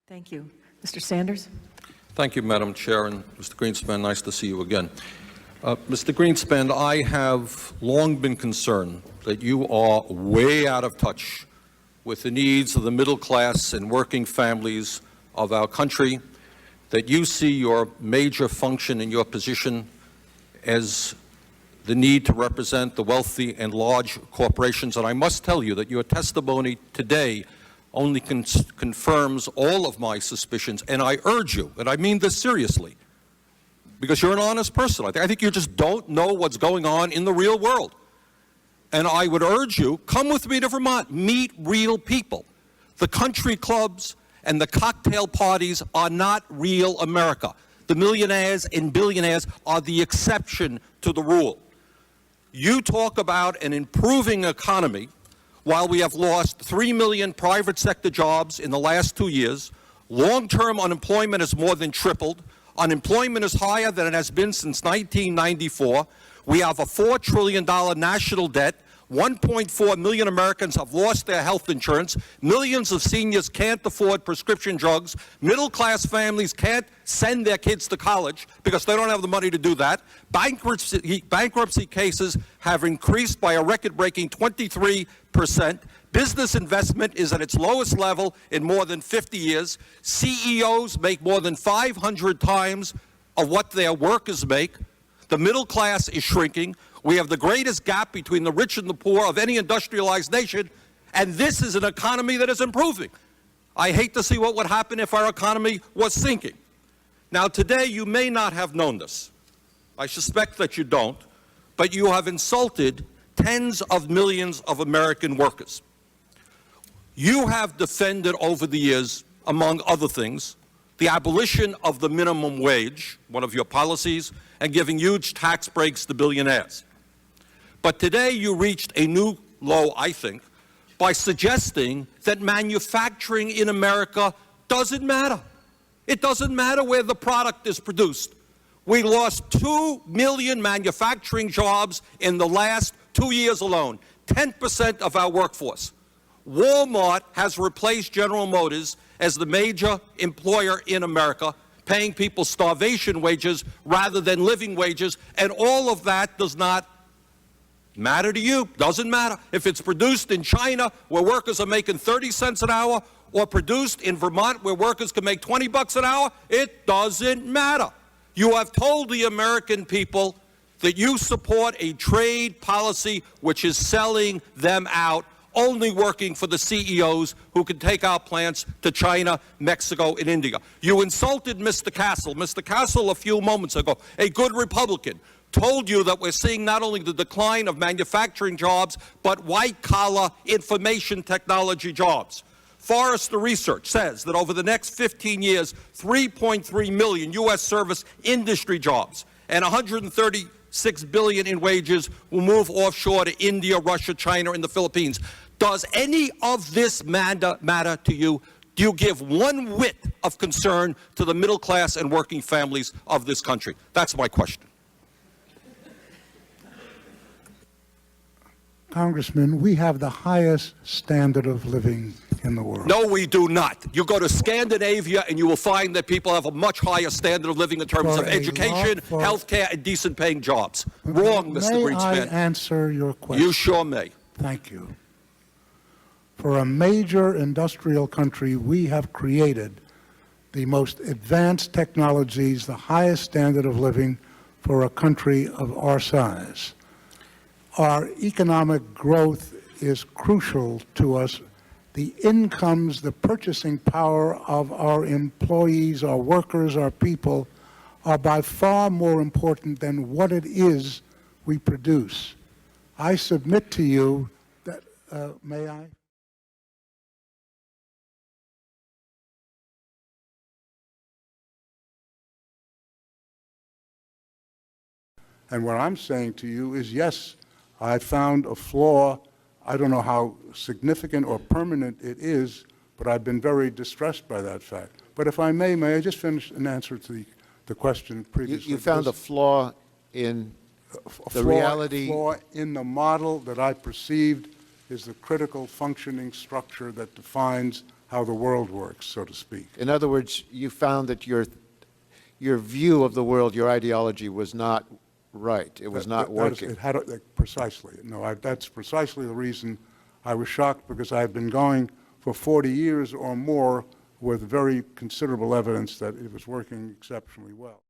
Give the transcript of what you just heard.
Thank you. Mr. Sanders? Thank you, Madam Chair, and Mr. Greenspan, nice to see you again. Mr. Greenspan, I have long been concerned that you are way out of touch with the needs of the middle class and working families of our country, that you see your major function in your position as the need to represent the wealthy and large corporations. And I must tell you that your testimony today only confirms all of my suspicions, and I urge you, and I mean this seriously, because you're an honest person. I think you just don't know what's going on in the real world. And I would urge you, come with me to Vermont, meet real people. The country clubs and the cocktail parties are not real America. The millionaires and billionaires are the exception to the rule. You talk about an improving economy while we have lost 3 million private sector jobs in the last 2 years. Long-term unemployment has more than tripled. Unemployment is higher than it has been since 1994. We have a $4 trillion national debt. 1.4 million Americans have lost their health insurance. Millions of seniors can't afford prescription drugs. Middle-class families can't send their kids to college because they don't have the money to do that. Bankruptcy cases have increased by a record-breaking 23%. Business investment is at its lowest level in more than 50 years. CEOs make more than 500 times of what their workers make. The middle class is shrinking. We have the greatest gap between the rich and the poor of any industrialized nation, and this is an economy that is improving. I hate to see what would happen if our economy was sinking. Now, today, you may not have known this. I suspect that you don't, but you have insulted tens of millions of American workers. You have defended over the years, among other things, the abolition of the minimum wage, one of your policies, and giving huge tax breaks to billionaires. But today you reached a new low, I think, by suggesting that manufacturing in America doesn't matter. It doesn't matter where the product is produced. We lost 2 million manufacturing jobs in the last 2 years alone, 10% of our workforce. Walmart has replaced General Motors as the major employer in America, paying people starvation wages rather than living wages, and all of that does not matter to you. Doesn't matter if it's produced in China where workers are making 30 cents an hour or produced in Vermont where workers can make 20 bucks an hour. It doesn't matter. You have told the American people that you support a trade policy which is selling them out, only working for the CEOs who can take our plants to China, Mexico, and India. You insulted Mr. Castle. Mr. Castle, a few moments ago, a good Republican, told you that we're seeing not only the decline of manufacturing jobs, but white-collar information technology jobs. Forrester Research says that over the next 15 years, 3.3 million U.S. service industry jobs and 136 billion in wages will move offshore to India, Russia, China, and the Philippines. Does any of this matter to you? Do you give one whit of concern to the middle class and working families of this country? That's my question. Congressman, we have the highest standard of living in the world. No, we do not. You go to Scandinavia and you will find that people have a much higher standard of living in terms of education, health care, and decent paying jobs. Wrong, Mr. Greenspan. May I answer your question? You sure may. Thank you. For a major industrial country, we have created the most advanced technologies, the highest standard of living for a country of our size. Our economic growth is crucial to us. The incomes, the purchasing power of our employees, our workers, our people are by far more important than what it is we produce. I submit to you that, may I? And what I'm saying to you is, yes, I found a flaw. I don't know how significant or permanent it is, but I've been very distressed by that fact. But if I may I just finish an answer to the question previously? You found a flaw in the reality? A flaw in the model that I perceived is the critical functioning structure that defines how the world works, so to speak. In other words, you found that your view of the world, your ideology was not right. It was not working. Precisely. No, that's precisely the reason I was shocked, because I've been going for 40 years or more with very considerable evidence that it was working exceptionally well.